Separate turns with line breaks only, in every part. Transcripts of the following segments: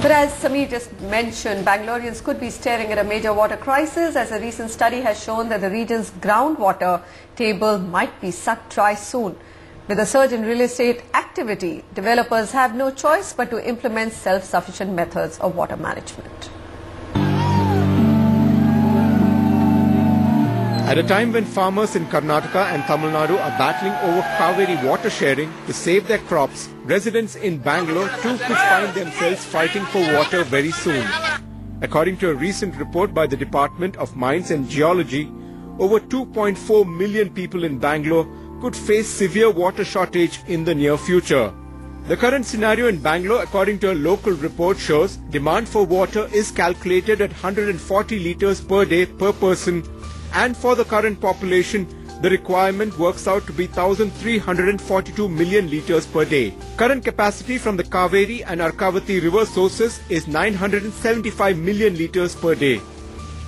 But as Sameer just mentioned, Bangaloreans could be staring at a major water crisis, as a recent study has shown that the region's groundwater table might be sucked dry soon. With a surge in real estate activity, developers have no choice but to implement self-sufficient methods of water management.
At a time when farmers in Karnataka and Tamil Nadu are battling over Kaveri water sharing to save their crops, residents in Bangalore too could find themselves fighting for water very soon. According to a recent report by the Department of Mines and Geology, over 2.4 million people in Bangalore could face severe water shortage in the near future. The current scenario in Bangalore, according to a local report, shows demand for water is calculated at 140 litres per day per person, and for the current population, the requirement works out to be 1,342 million litres per day. Current capacity from the Kaveri and Arkavati river sources is 975 million litres per day.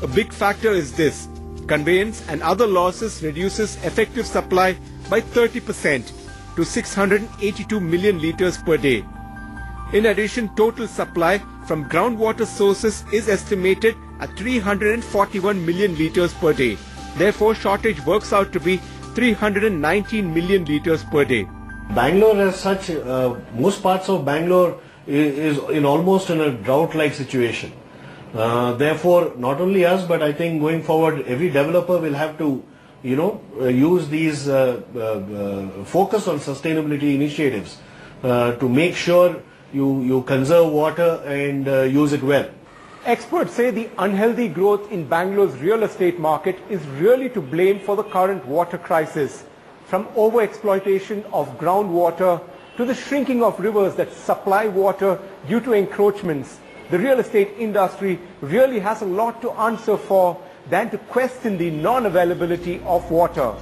A big factor is this: conveyance and other losses reduces effective supply by 30% to 682 million litres per day. In addition, total supply from groundwater sources is estimated at 341 million litres per day. Therefore, shortage works out to be 319 million litres per day.
Bangalore as such, most parts of Bangalore is almost in a drought-like situation. Therefore, not only us, but I think going forward, every developer will have to, use these focus on sustainability initiatives to make sure you conserve water and use it well.
Experts say the unhealthy growth in Bangalore's real estate market is really to blame for the current water crisis. From overexploitation of groundwater to the shrinking of rivers that supply water due to encroachments, the real estate industry really has a lot to answer for than to question the non-availability of water.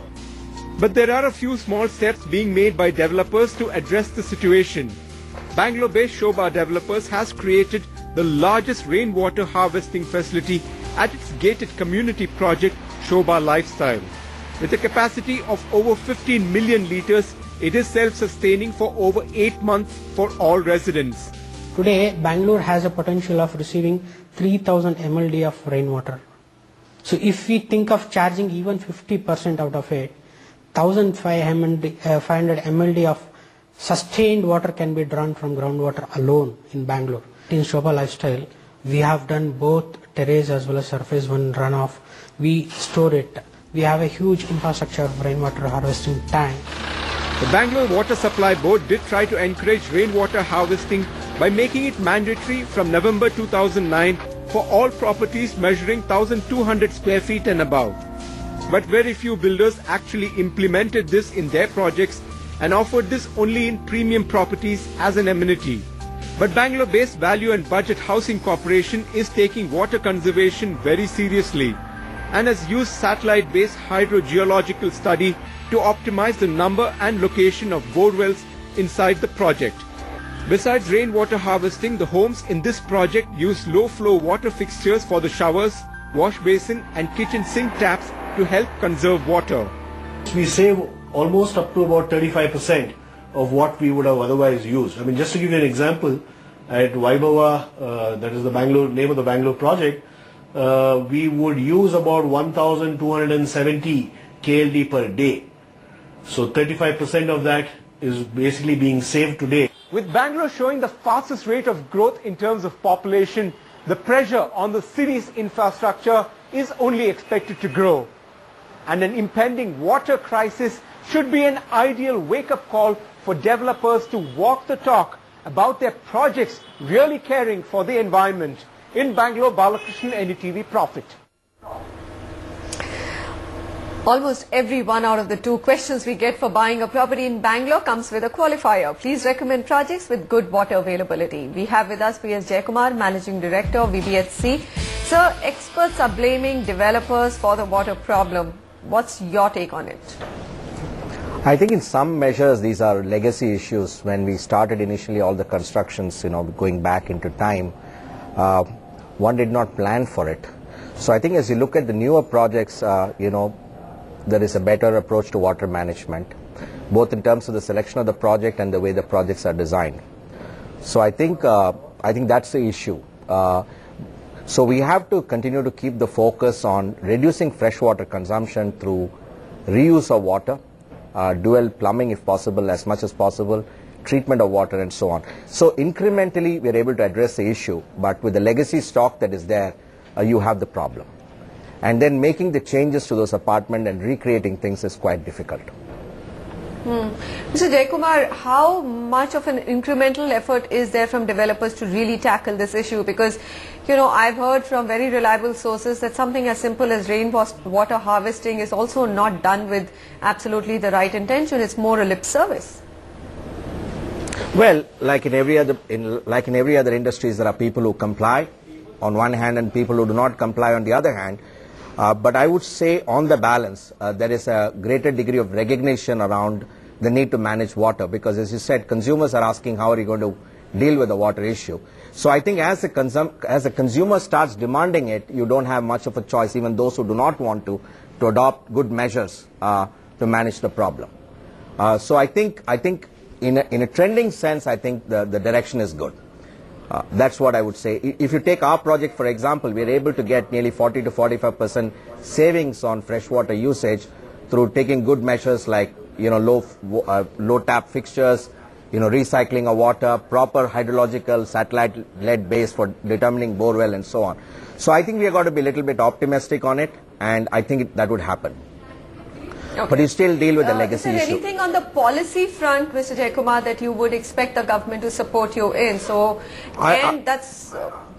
But there are a few small steps being made by developers to address the situation. Bangalore-based Shobha Developers has created the largest rainwater harvesting facility at its gated community project, Shobha Lifestyle. With a capacity of over 15 million litres, it is self-sustaining for over 8 months for all residents.
Today, Bangalore has a potential of receiving 3000 MLD of rainwater. So if we think of charging even 50% out of it, 1500 MLD of sustained water can be drawn from groundwater alone in Bangalore. In Shobha Lifestyle, we have done both terrace as well as surface one runoff. We store it. We have a huge infrastructure of rainwater harvesting tank.
The Bangalore Water Supply Board did try to encourage rainwater harvesting by making it mandatory from November 2009 for all properties measuring 1,200 square feet and above. But very few builders actually implemented this in their projects and offered this only in premium properties as an amenity. But Bangalore-based Value and Budget Housing Corporation is taking water conservation very seriously and has used satellite-based hydrogeological study to optimize the number and location of borewells inside the project. Besides rainwater harvesting, the homes in this project use low-flow water fixtures for the showers, wash basin and kitchen sink taps to help conserve water.
We save almost up to about 35% of what we would have otherwise used. I mean, just to give you an example, at Vaibhava, that is the name of the Bangalore project, we would use about 1,270 KLD per day. So 35% of that is basically being saved today.
With Bangalore showing the fastest rate of growth in terms of population, the pressure on the city's infrastructure is only expected to grow. And an impending water crisis should be an ideal wake-up call for developers to walk the talk about their projects really caring for the environment. In Bangalore, Balakrishnan, NDTV, Profit.
Almost every 1 out of the 2 questions we get for buying a property in Bangalore comes with a qualifier. Please recommend projects with good water availability. We have with us Jayakumar, Managing Director of VBHC. Sir, experts are blaming developers for the water problem. What's your take on it?
I think in some measures these are legacy issues. When we started initially all the constructions, going back into time, one did not plan for it. So I think as you look at the newer projects, there is a better approach to water management, both in terms of the selection of the project and the way the projects are designed. So I think I think that's the issue. So we have to continue to keep the focus on reducing freshwater consumption through reuse of water, dual plumbing if possible, as much as possible, treatment of water and so on. So incrementally we are able to address the issue, but with the legacy stock that is there, you have the problem. And then making the changes to those apartments and recreating things is quite difficult.
Mr. Jayakumar, how much of an incremental effort is there from developers to really tackle this issue? Because, you know, I've heard from very reliable sources that something as simple as rainwater harvesting is also not done with absolutely the right intention. It's more a lip service.
Well, like in every other industries, there are people who comply on one hand and people who do not comply on the other hand. But I would say on the balance, there is a greater degree of recognition around the need to manage water, because as you said, consumers are asking how are you going to deal with the water issue. So I think as the consumer starts demanding it, you don't have much of a choice, even those who do not want to adopt good measures to manage the problem. So I think in a trending sense, I think the direction is good. That's what I would say. If you take our project, for example, we are able to get nearly 40 to 45% savings on freshwater usage through taking good measures like, you know, low tap fixtures, you know, recycling of water, proper hydrological satellite-led base for determining borewell and so on. So I think we have got to be a little bit optimistic on it, and I think that would happen. Okay. But you still deal with the legacy issue.
Is there anything on the policy front, Mr. Jayakumar, that you would expect the government to support you in? So,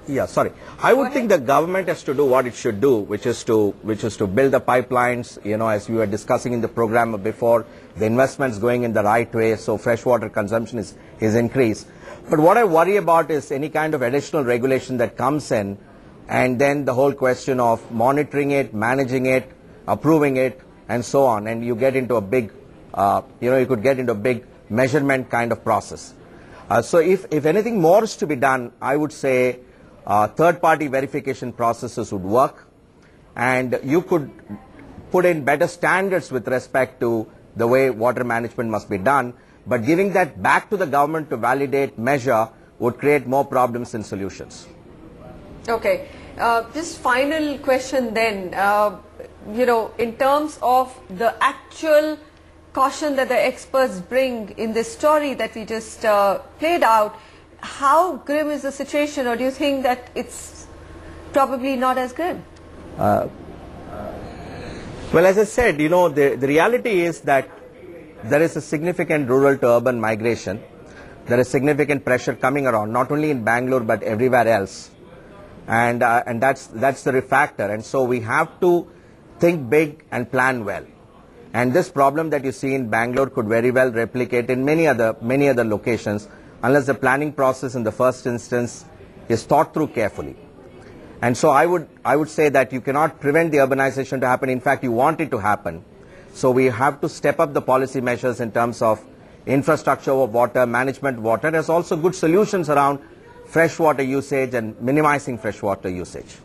yeah, sorry. I would think the government has to do what it should do, which is to build the pipelines, you know, as we were discussing in the program before, the investments going in the right way, so freshwater consumption is increased. But what I worry about is any kind of additional regulation that comes in, and then the whole question of monitoring it, managing it, approving it, and so on, and you get into a big, you could get into a big measurement kind of process. So if anything more is to be done, I would say third-party verification processes would work, and you could put in better standards with respect to the way water management must be done, but giving that back to the government to validate, measure, would create more problems than solutions.
Okay. Just final question then. You know, in terms of the actual caution that the experts bring in this story that we just played out, how grim is the situation, or do you think that it's probably not as grim?
Well, as I said, you know, the reality is that there is a significant rural to urban migration. There is significant pressure coming around, not only in Bangalore but everywhere else. And that's the factor. And so we have to think big and plan well. And this problem that you see in Bangalore could very well replicate in many other locations, unless the planning process in the first instance is thought through carefully. And so I would say that you cannot prevent the urbanization to happen. In fact, you want it to happen. So we have to step up the policy measures in terms of infrastructure of water, management of water. There's also good solutions around freshwater usage and minimizing freshwater usage.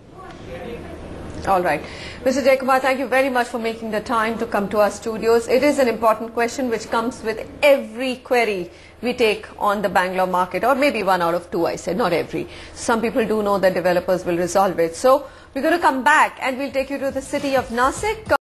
All right. Mr. Jayakumar, thank you very much for making the time to come to our studios. It is an important question which comes with every query we take on the Bangalore market, or maybe 1 out of 2, I said, not every. Some people do know that developers will resolve it. So we're going to come back and we'll take you to the city of Nasik.